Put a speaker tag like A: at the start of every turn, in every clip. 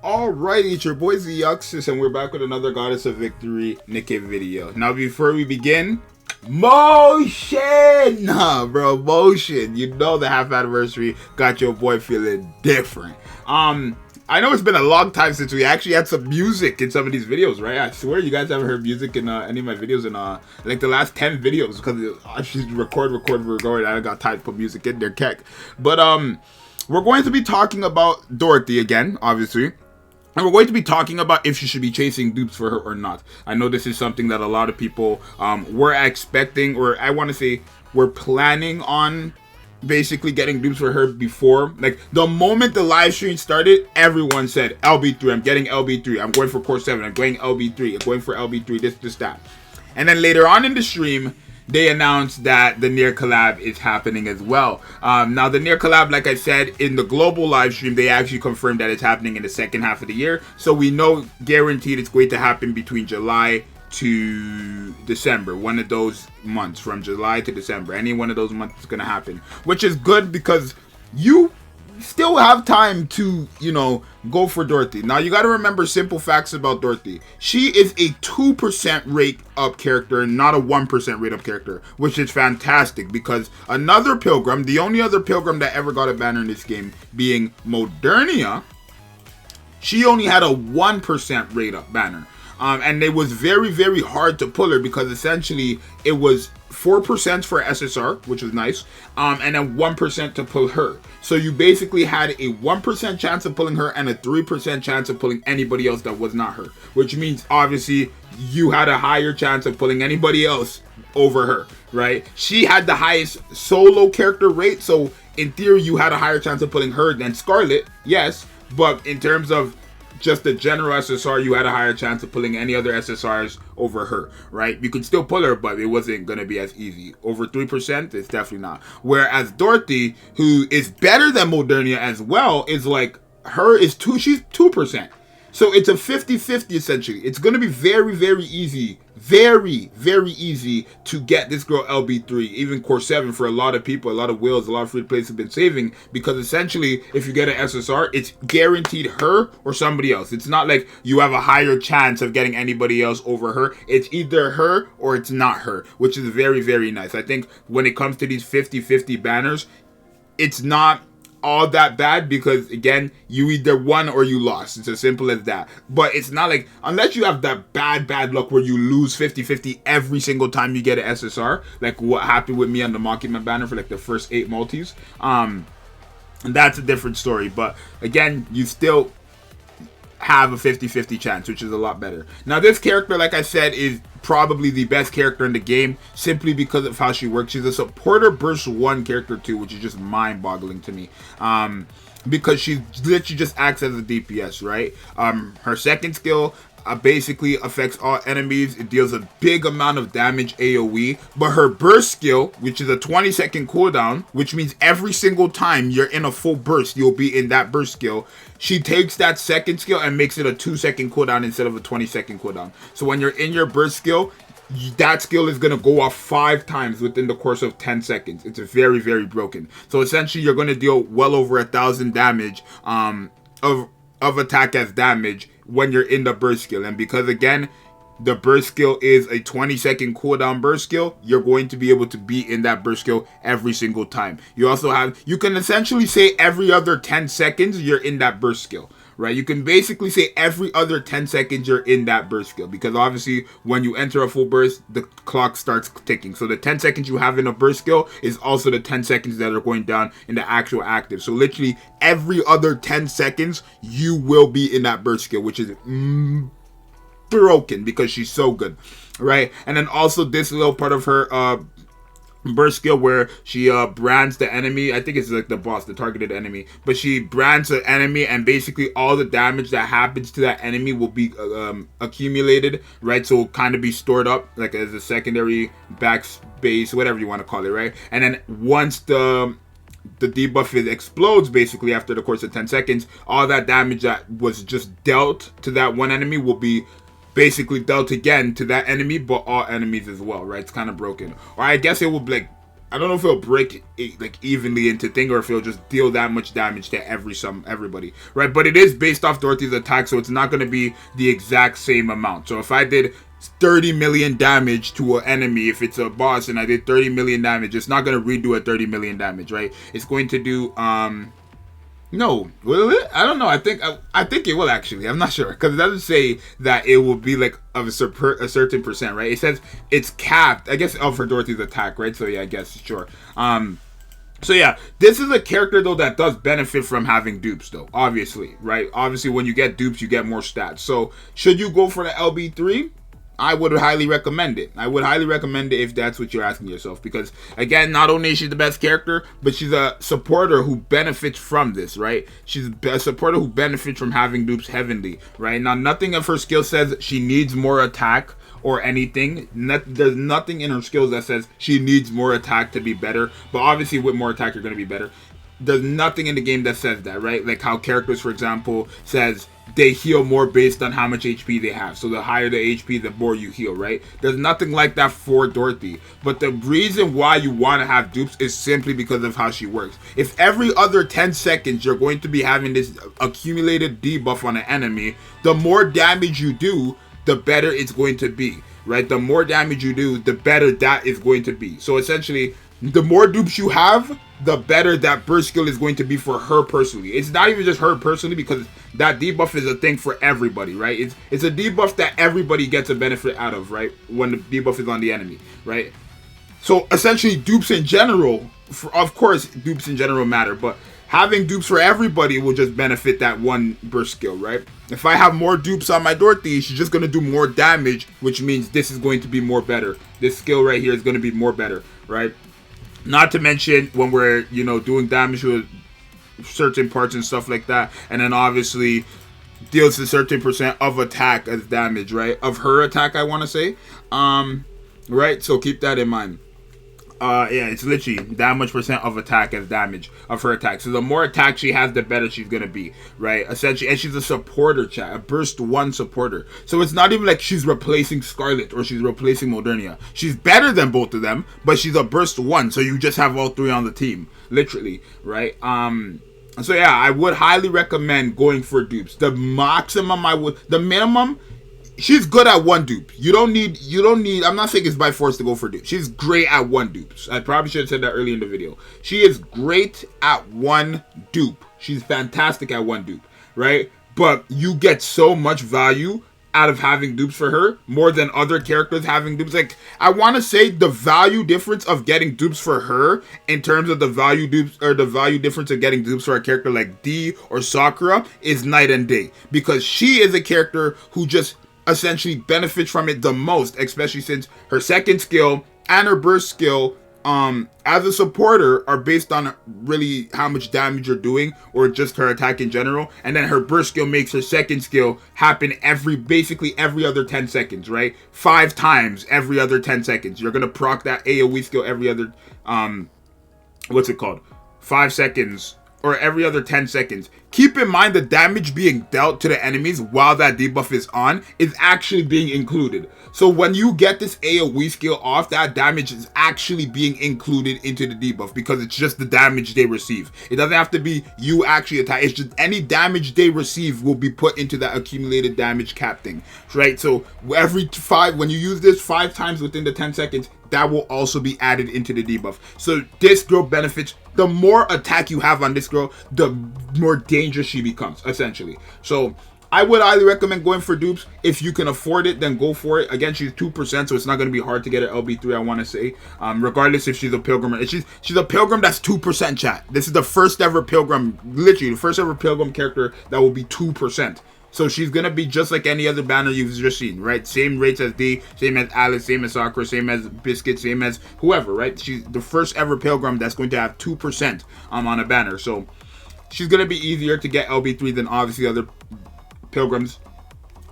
A: Alrighty, it's your boy Zxous, and we're back with another Goddess of Victory Nikke video. Now, before we begin, motion! Nah, bro, motion. You know the half anniversary got your boy feeling different. I know it's been a long time since we actually had some music in some of these videos, right? I swear you guys haven't heard music in any of my videos in like the last 10 videos, because I should record, we're going. I got time to put music in there, keck. But we're going to be talking about Dorothy again, obviously. And we're going to be talking about if she should be chasing dupes for her or not. I know this is something that a lot of people were expecting, or I want to say were planning on basically getting dupes for her before. Like, the moment the live stream started, everyone said, LB3, I'm getting LB3. I'm going for Core 7. I'm going LB3. I'm going for LB3, this, that. And then later on in the stream, they announced that the Nikke collab is happening as well. Now, the Nikke collab, like I said, in the global live stream, they actually confirmed that it's happening in the second half of the year. So we know guaranteed it's going to happen between July to December. One of those months, from July to December. Any one of those months is going to happen. Which is good because you still have time to, you know, go for Dorothy. Now, you got to remember simple facts about Dorothy. She is a 2% rate up character, not a 1% rate up character, which is fantastic because another pilgrim, the only other pilgrim that ever got a banner in this game, being Modernia, she only had a 1% rate up banner. And it was very, very hard to pull her because essentially it was 4% for SSR, which was nice, and then 1% to pull her. So you basically had a 1% chance of pulling her and a 3% chance of pulling anybody else that was not her, which means obviously you had a higher chance of pulling anybody else over her, right? She had the highest solo character rate, so in theory you had a higher chance of pulling her than Scarlet, yes, but in terms of just the general SSR, you had a higher chance of pulling any other SSRs over her, right? You could still pull her, but it wasn't going to be as easy. Over 3%, it's definitely not. Whereas Dorothy, who is better than Modernia as well, is like, she's 2%. So it's a 50-50 essentially. It's going to be very, very easy. Very, very easy to get this girl LB3, even Core 7 for a lot of people, a lot of whales, a lot of free plays have been saving, because essentially if you get an SSR, it's guaranteed her or somebody else. It's not like you have a higher chance of getting anybody else over her. It's either her or it's not her, which is very, very nice. I think when it comes to these 50-50 banners, it's not all that bad because, again, you either won or you lost. It's as simple as that. But it's not like, unless you have that bad luck where you lose 50-50 every single time you get an SSR, like what happened with me on the Mocking banner for like the first 8 multis, and that's a different story. But again, you still have a 50-50 chance, which is a lot better. Now, this character, like I said, is probably the best character in the game simply because of how she works. She's a supporter burst 1 character too, which is just mind-boggling to me. Because she literally just acts as a DPS, right? Her second skill basically affects all enemies. It deals a big amount of damage AoE, but her burst skill, which is a 20-second cooldown, which means every single time you're in a full burst, you'll be in that burst skill. She takes that second skill and makes it a 2-second cooldown instead of a 20-second cooldown. So when you're in your burst skill, that skill is going to go off 5 times within the course of 10 seconds. It's very, very broken. So essentially, you're going to deal well over 1,000 damage of attack as damage when you're in the burst skill. And because, again, the burst skill is a 20-second cooldown burst skill, you're going to be able to be in that burst skill every single time. You can essentially say every other 10 seconds you're in that burst skill, right? You can basically say every other 10 seconds you're in that burst skill, because obviously when you enter a full burst, the clock starts ticking. So the 10 seconds you have in a burst skill is also the 10 seconds that are going down in the actual active. So literally every other 10 seconds you will be in that burst skill, which is broken because she's so good, right? And then also this little part of her burst skill where she brands the enemy. I think it's like the boss, the targeted enemy, but she brands the enemy, and basically all the damage that happens to that enemy will be accumulated, right? So it'll kind of be stored up like as a secondary backspace, whatever you want to call it, right? And then once the debuff explodes, basically after the course of 10 seconds, all that damage that was just dealt to that one enemy will be basically dealt again to that enemy, but all enemies as well, right? It's kind of broken. Or I guess it will like I don't know if it'll break it, like, evenly into thing, or if it'll just deal that much damage to everybody, right? But it is based off Dorothy's attack, so it's not going to be the exact same amount. So if I did 30 million damage to an enemy, if it's a boss and I did 30 million damage, it's not going to redo a 30 million damage, right? It's going to do no, will it? I don't know. I think it will, actually. I'm not sure, because it doesn't say that it will be like of a certain percent, right? It says it's capped, I guess, for Dorothy's attack, right? So yeah, I guess, sure. So yeah, this is a character though that does benefit from having dupes though, obviously, right? Obviously, when you get dupes, you get more stats. So should you go for the LB3? I would highly recommend it. I would highly recommend it if that's what you're asking yourself, because again, not only is she the best character, but she's a supporter who benefits from this, right? She's a supporter who benefits from having dupes heavenly, right? Now, nothing of her skill says she needs more attack or anything. There's nothing in her skills that says she needs more attack to be better, but obviously with more attack you're going to be better. There's nothing in the game that says that, right? Like how characters, for example, says they heal more based on how much HP they have. So the higher the HP, the more you heal, right? There's nothing like that for Dorothy. But the reason why you want to have dupes is simply because of how she works. If every other 10 seconds you're going to be having this accumulated debuff on an enemy, the more damage you do, the better it's going to be, right? The more damage you do, the better that is going to be. So essentially, the more dupes you have, the better that burst skill is going to be for her personally. It's not even just her personally, because that debuff is a thing for everybody, right? It's a debuff that everybody gets a benefit out of, right? When the debuff is on the enemy, right? So essentially, dupes in general, of course, dupes in general matter, but having dupes for everybody will just benefit that one burst skill, right? If I have more dupes on my Dorothy, she's just going to do more damage, which means this is going to be more better. This skill right here is going to be more better, right? Not to mention when we're, you know, doing damage with certain parts and stuff like that, and then obviously deals a certain percent of attack as damage, right? Of her attack, I want to say, right? So keep that in mind. Yeah, it's literally that much percent of attack as damage of her attack. So the more attack she has, the better she's gonna be, right? Essentially, and she's a supporter, chat, a burst 1 supporter. So it's not even like she's replacing Scarlet or she's replacing Modernia. She's better than both of them, but she's a burst 1. So you just have all 3 on the team, literally, right? So yeah, I would highly recommend going for dupes. The maximum the minimum. She's good at 1 dupe. You don't need, I'm not saying it's by force to go for dupe. She's great at 1 dupe. I probably should have said that early in the video. She is great at 1 dupe. She's fantastic at 1 dupe, right? But you get so much value out of having dupes for her, more than other characters having dupes. Like, I want to say the value difference of getting dupes for her in terms of the value dupes, or the value difference of getting dupes for a character like D or Sakura is night and day. Because she is a character who just essentially benefits from it the most, especially since her second skill and her burst skill as a supporter are based on really how much damage you're doing, or just her attack in general, and then her burst skill makes her second skill happen basically every other 10 seconds, right? 5 times every other 10 seconds you're gonna proc that AoE skill every other 5 seconds, or every other 10 seconds. Keep in mind the damage being dealt to the enemies while that debuff is on is actually being included. So when you get this AoE skill off, that damage is actually being included into the debuff, because it's just the damage they receive. It doesn't have to be you actually attack. It's just any damage they receive will be put into that accumulated damage cap thing, right? So every 5, when you use this 5 times within the 10 seconds, that will also be added into the debuff. So this girl benefits. The more attack you have on this girl, the more dangerous she becomes, essentially. So I would highly recommend going for dupes. If you can afford it, then go for it. Again, she's 2%, so it's not going to be hard to get an LB3, I want to say. Regardless if she's a pilgrim. She's a pilgrim that's 2%, chat. This is the first ever pilgrim, literally the first ever pilgrim character that will be 2%. So she's going to be just like any other banner you've just seen, right? Same rates as D, same as Alice, same as Sakura, same as Biscuit, same as whoever, right? She's the first ever pilgrim that's going to have 2% on a banner. So she's going to be easier to get LB3 than obviously other pilgrims.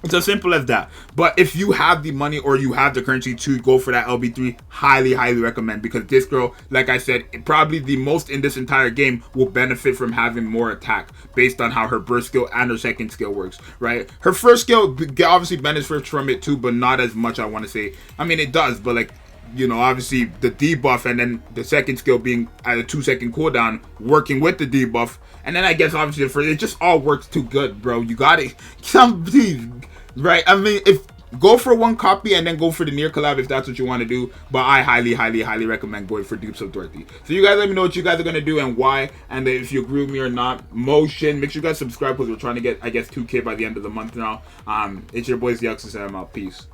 A: It's as simple as that. But if you have the money or you have the currency to go for that LB3, highly recommend, because this girl, like I said, probably the most in this entire game will benefit from having more attack based on how her burst skill and her second skill works, right? Her first skill obviously benefits from it too, but not as much, I want to say. I mean, it does, but like you know, obviously the debuff, and then the second skill being at a 2-second cooldown, working with the debuff, and then I guess obviously the first, it just all works too good, bro. You got it. Right? I mean, if go for one copy and then go for the near collab if that's what you want to do. But I highly recommend going for Dupes of Dorothy. So you guys let me know what you guys are gonna do and why, and if you agree with me or not. Motion. Make sure you guys subscribe because we're trying to get, I guess, 2K by the end of the month now. It's your boy Zxous and I'm out. Peace.